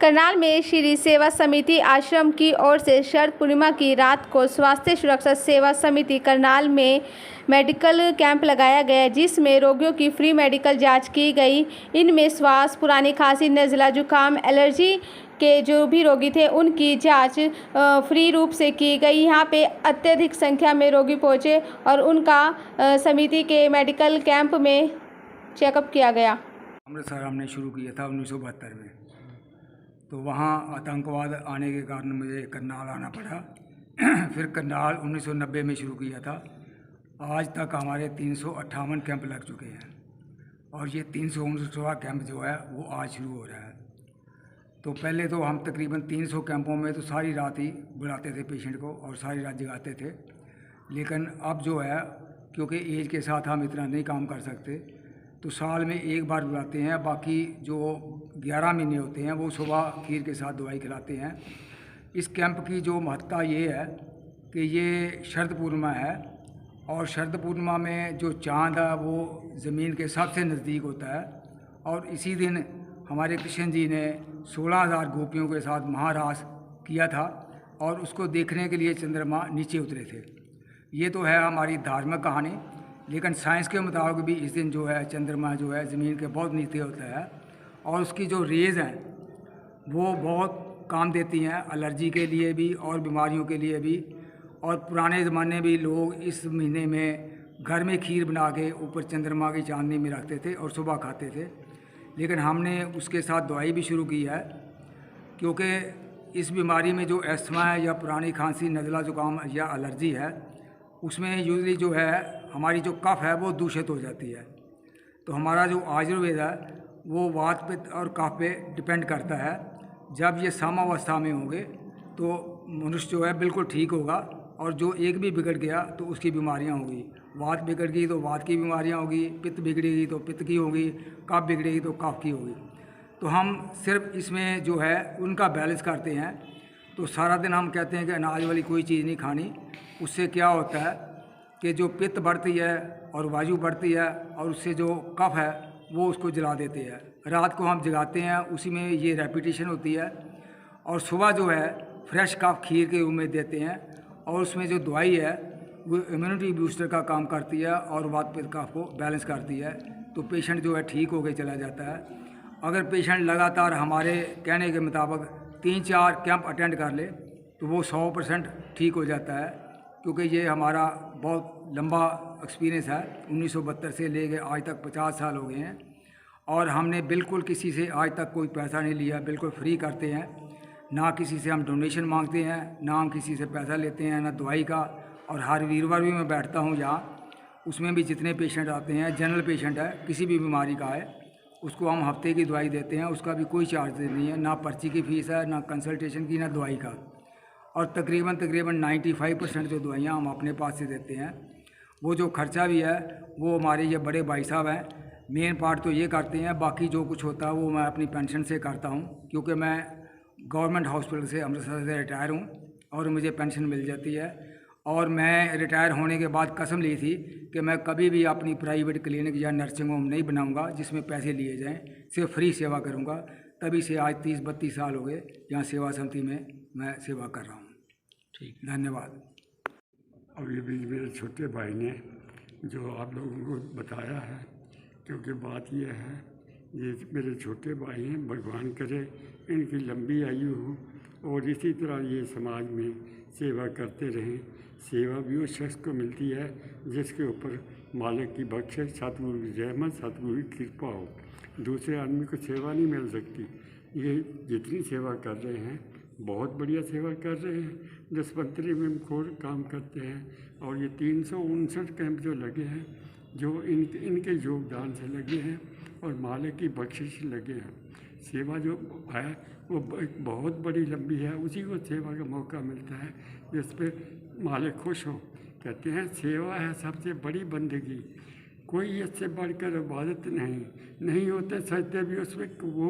करनाल में श्री सेवा समिति आश्रम की ओर से शरद पूर्णिमा की रात को स्वास्थ्य सुरक्षा सेवा समिति करनाल में मेडिकल कैंप लगाया गया, जिसमें रोगियों की फ्री मेडिकल जांच की गई। इनमें श्वास, पुरानी खांसी, नज़ला, जुकाम, एलर्जी के जो भी रोगी थे उनकी जांच फ्री रूप से की गई। यहाँ पे अत्यधिक संख्या में रोगी पहुँचे और उनका समिति के मेडिकल कैंप में चेकअप किया गया। अमृतसर हमने शुरू किया था 1972 में, तो वहाँ आतंकवाद आने के कारण मुझे करनाल आना पड़ा। फिर करनाल 1990 में शुरू किया था। आज तक हमारे 358 कैंप लग चुके हैं और ये 359वां कैंप जो है वो आज शुरू हो रहा है। तो पहले तो हम तकरीबन 300 कैंपों में तो सारी रात ही बुलाते थे पेशेंट को और सारी रात जगाते थे, लेकिन अब जो है क्योंकि एज के साथ हम इतना नहीं काम कर सकते, तो साल में एक बार बुलाते हैं। बाकी जो 11 महीने होते हैं वो सुबह खीर के साथ दवाई खिलाते हैं। इस कैंप की जो महत्ता ये है कि ये शरद पूर्णिमा है और शरद पूर्णिमा में जो चाँद है वो ज़मीन के सबसे नज़दीक होता है और इसी दिन हमारे कृष्ण जी ने 16,000 गोपियों के साथ महारास किया था और उसको देखने के लिए चंद्रमा नीचे उतरे थे। ये तो है हमारी धार्मिक कहानी, लेकिन साइंस के मुताबिक भी इस दिन जो है चंद्रमा जो है ज़मीन के बहुत नीचे होता है और उसकी जो रेज़ हैं वो बहुत काम देती हैं एलर्जी के लिए भी और बीमारियों के लिए भी। और पुराने ज़माने भी लोग इस महीने में घर में खीर बना के ऊपर चंद्रमा की चांदनी में रखते थे और सुबह खाते थे, लेकिन हमने उसके साथ दवाई भी शुरू की है क्योंकि इस बीमारी में जो एस्थमा है या पुरानी खांसी, नज़ला, जुकाम या एलर्जी है उसमें यूजली जो है हमारी जो कफ है वो दूषित हो जाती है। तो हमारा जो आयुर्वेद है वो वात पे और कफ पे डिपेंड करता है। जब ये सामावस्था में होंगे तो मनुष्य जो है बिल्कुल ठीक होगा और जो एक भी बिगड़ गया तो उसकी बीमारियां होगी। वात बिगड़ गई तो वात की बीमारियां होगी, पित्त बिगड़ेगी तो पित्त की होगी, कफ बिगड़ेगी तो कफ की होगी। तो हम सिर्फ इसमें जो है उनका बैलेंस करते हैं। तो सारा दिन हम कहते हैं कि अनाज वाली कोई चीज़ नहीं खानी। उससे क्या होता है कि जो पित्त बढ़ती है और वायु बढ़ती है और उससे जो कफ है वो उसको जला देते हैं। रात को हम जगाते हैं, उसी में ये रेपिटेशन होती है और सुबह जो है फ्रेश कफ खीर के रूप में देते हैं और उसमें जो दवाई है वो इम्यूनिटी बूस्टर का काम करती है और वात पित्त कफ को बैलेंस करती है। तो पेशेंट जो है ठीक होकर चला जाता है। अगर पेशेंट लगातार हमारे कहने के मुताबिक 3-4 कैंप अटेंड कर ले तो वो 100% ठीक हो जाता है, क्योंकि ये हमारा बहुत लंबा एक्सपीरियंस है। 1972 से लेके आज तक 50 साल हो गए हैं और हमने बिल्कुल किसी से आज तक कोई पैसा नहीं लिया, बिल्कुल फ्री करते हैं। ना किसी से हम डोनेशन मांगते हैं, ना हम किसी से पैसा लेते हैं, ना दवाई का। और हर वीरवार भी मैं बैठता हूँ यहाँ, उसमें भी जितने पेशेंट आते हैं, जनरल पेशेंट है किसी भी बीमारी का है, उसको हम हफ्ते की दवाई देते हैं। उसका भी कोई चार्ज नहीं है, ना पर्ची की फ़ीस है, ना कंसल्टेशन की, ना दवाई का। और तकरीबन 95% जो दवाइयाँ हम अपने पास से देते हैं। वो जो खर्चा भी है वो हमारे ये बड़े भाई साहब हैं, मेन पार्ट तो ये करते हैं। बाकी जो कुछ होता है वो मैं अपनी पेंशन से करता हूँ, क्योंकि मैं गवर्नमेंट हॉस्पिटल से अमृतसर से रिटायर हूँ और मुझे पेंशन मिल जाती है। और मैं रिटायर होने के बाद कसम ली थी कि मैं कभी भी अपनी प्राइवेट क्लिनिक या नर्सिंग होम नहीं बनाऊंगा जिसमें पैसे लिए जाएं, सिर्फ फ्री सेवा करूंगा। तभी से आज 30-32 साल हो गए यहाँ सेवा समिति में मैं सेवा कर रहा हूँ। ठीक, धन्यवाद। अब ये भी मेरे छोटे भाई ने जो आप लोगों को बताया है, क्योंकि बात यह है ये मेरे छोटे भाई हैं, भगवान करे इनकी लंबी आयु हो और इसी तरह ये समाज में सेवा करते रहें। सेवा भी उस शख्स को मिलती है जिसके ऊपर मालिक की बख्शिश, सतगुरु की रहमत, सतगुरु की कृपा हो। दूसरे आदमी को सेवा नहीं मिल सकती। ये जितनी सेवा कर रहे हैं बहुत बढ़िया सेवा कर रहे हैं। 10-15 में खोर काम करते हैं और ये 359 कैंप जो लगे हैं जो इनके योगदान से लगे हैं और मालिक की बख्शिश से लगे हैं। सेवा जो है वो बहुत बड़ी लंबी है, उसी को सेवा का मौका मिलता है जिस पे मालिक खुश हो। कहते हैं सेवा है सबसे बड़ी बंदगी, कोई इससे बढ़कर इबादत नहीं होते सजदे भी उसमें वो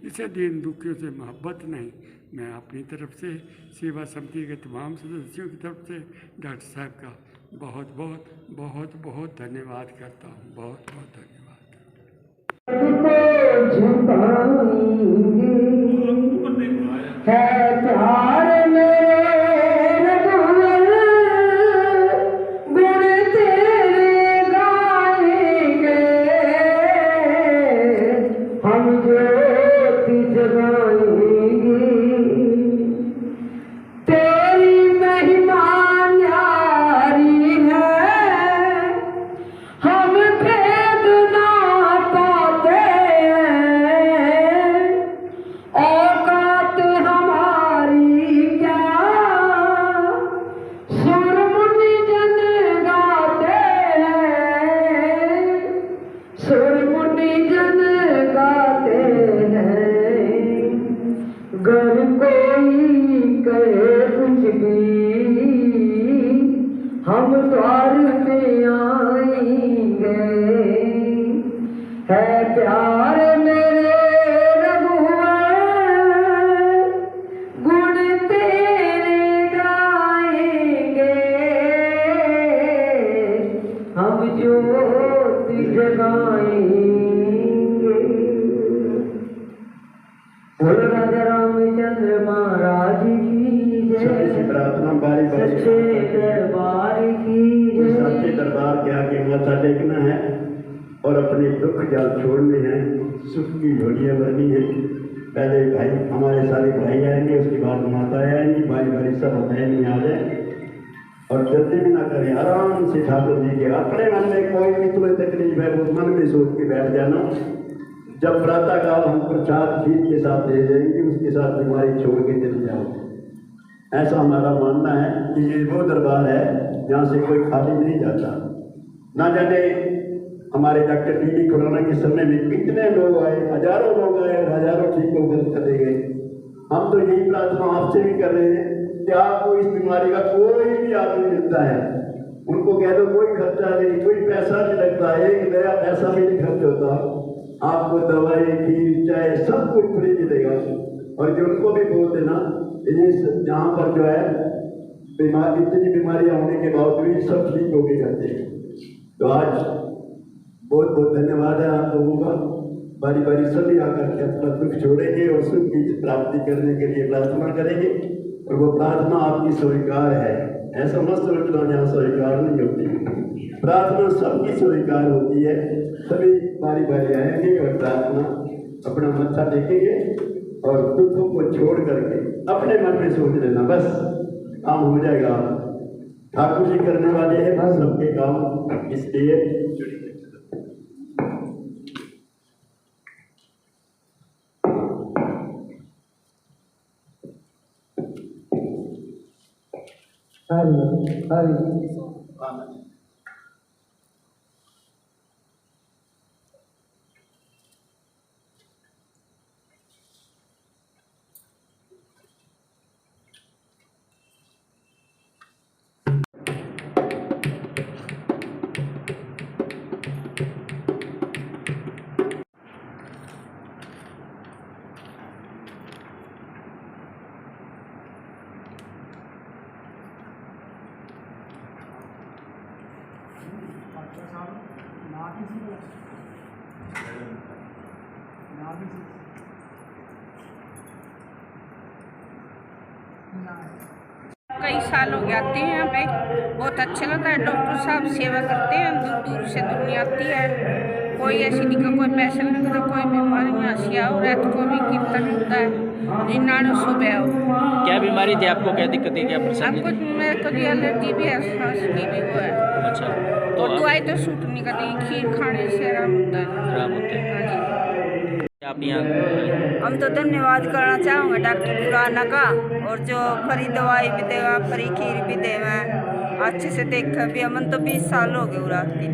जिसे दीन दुखियों से मोहब्बत नहीं। मैं अपनी तरफ से सेवा समिति के तमाम सदस्यों की तरफ से डॉक्टर साहब का बहुत बहुत बहुत बहुत धन्यवाद करता हूँ। बहुत बहुत धन्यवाद। है प्यार मेरे रघुवर, गुण तेरे गाएंगे, हम ज्योति जगाएंगे। तेरी महिमा न्यारी है, हम भेद ना पाते हैं, औकात हमारी क्या, सुर मुनि जन गाते हैं, सुर मुनि जन गाते हैं। गर कोई कहे कुछ भी, हम द्वार पे आएंगे, है प्यार मेरे रघुवर, गुण तेरे गाएंगे, हम ज्योति जगाएंगे। बोलो राजा रामचंद्र महाराज की जय, प्रार्थना बारी बारी सच्चे दरबार की जय। सच्चे दरबार के आगे माथा टेकना है और अपने दुख जल छोड़ने हैं, सुख की झोलियाँ भरनी है। पहले भाई हमारे सारे भाई आएंगे, उसके बाद माता आएंगी, बारी बारी सब बहन आ जाए और जल्दी भी ना करें, आराम से ठाकुर जी के अपने मन में कोई भी तुम्हें तकलीफ है वो मन में सोच के बैठ जाना। जब प्रातः काल हम प्रसाद खीर के साथ दे जाएंगे, उसके साथ बीमारी छोड़ के चले जाओ। ऐसा हमारा मानना है कि ये वो दरबार है जहाँ से कोई खाली नहीं जाता। ना जाने हमारे डॉक्टर टी खुराना के समय में कितने लोग आए, हजारों लोग आए और हजारों ठीक होकर चले गए। हम तो यही प्रार्थना आपसे भी कर रहे हैं कि आपको इस बीमारी का कोई भी आदमी मिलता है, उनको कह दो कोई खर्चा नहीं, कोई पैसा नहीं लगता, एक नया पैसा भी नहीं खर्च होता, आपको दवाई खीर चाय सब कुछ फ्री मिलेगा। और जो उनको भी बोल देना जहाँ पर जो है बीमारी, इतनी बीमारियाँ होने के बावजूद सब ठीक हो गए करते हैं। तो आज बहुत बहुत धन्यवाद है आप लोगों का। बारी बारी सभी आकर के अपना दुख छोड़ेंगे और सुख की प्राप्ति करने के लिए प्रार्थना करेंगे और वो प्रार्थना आपकी स्वीकार है। ऐसा मत सोचना जहाँ स्वीकार नहीं होती, प्रार्थना सबकी स्वीकार होती है। सभी बारी बारी आएंगे और प्रार्थना अपना मत्था टेकेंगे और दुखों को छोड़ करके अपने मन में सोच लेना, बस काम हो जाएगा। ठाकुर जी करने वाले हैं सबके काम, इसलिए हरि हरि। कई साल हो गए आते हैं यहाँ पे, बहुत अच्छा लगता है। डॉक्टर साहब सेवा करते हैं, दूर दूर से दुनिया आती है। कोई ऐसी दिक्कत, कोई पैसा नहीं लगता, कोई बीमारी नहीं आसी आओ रात को भी कीर्तन होता है, निन्यानवे सुबह हो। क्या बीमारी थी आपको, क्या दिक्कत थी, क्या परेशानी हमको थी? मेरे को एलर्जी भी है, सांस की भी वो है। अच्छा, तो और दवाई तो सूट नहीं करती, खीर खाने से आराम होता है। आराम होते हैं। हाँ जी। आप यहाँ हम तो धन्यवाद करना चाहूँगे डॉक्टर खुराना का, और जो फ्री दवाई भी देवा, फ्री खीर भी देवा, अच्छे से देखा भी। हमन तो 20 साल हो गए रात की।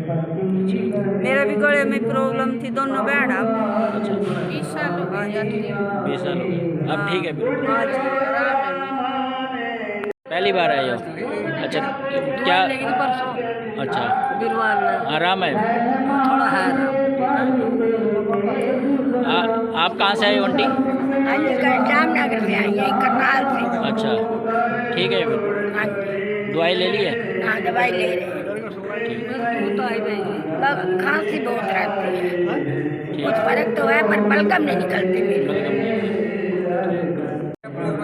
मेरा भी गले में प्रॉब्लम थी, दोनों बहन। अब अच्छा 20 साल हो गए जाती है। 20 साल हो गए, अब ठीक है बिल्कुल। हाँ जी। पहली बार आए हो? अच्छा, क्या अच्छा आराम है? थोड़ा है आप कहाँ से आए हो आंटी? जामनगर से आई है, करनाल से। अच्छा, ठीक है बिल्कुल। हाँ जी। दवाई ले ली है? हाँ, दवाई ले रहे हैं। तो आई नहीं, खांसी बहुत रहती है, कुछ फर्क तो है पर बलगम नहीं निकलती मेरी।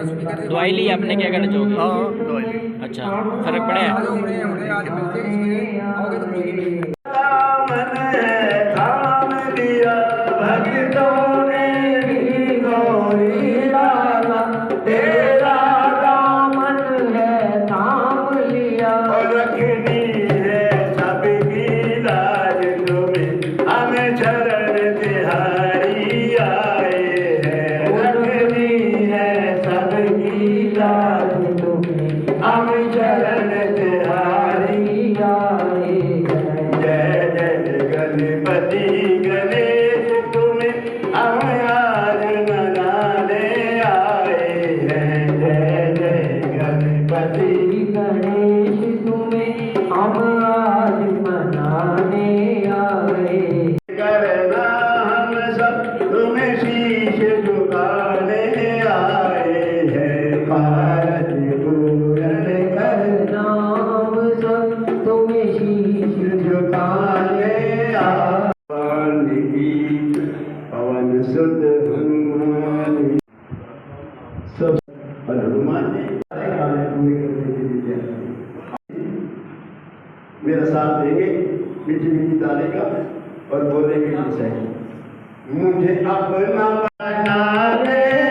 दवाई ली आपने क्या कहना चाहोगे? हाँ दवाई ली। अच्छा, फर्क पड़ा है? आज मिलते हैं सवेरे आओगे तो मिलेंगे। भक्तों ने भी गौरी लाला तेरा दामन है थाम लिया रखनी है सबकी लाज तुम्हें हमें शरण तिहारी आए हैं रखनी है सबकी लाज तुम्हें हमें शरण तिहारी आए हैं जय जय गणपति गणेश तुम्हें हम आज मनाने आए हैं जय जय गणपति गणेश तुम्हें हम आज मनाने आए करना हम सब तुम्हें शीश झुकाने आए हैं भारत पूरन करना हम सब तुम्हें शीश झुकाने आए पवन सुत हनुमान सब हनुमान मेरा साथ देंगे मीठी मीठी ताले का और बोलेंगे सही मुझे अपना बना ले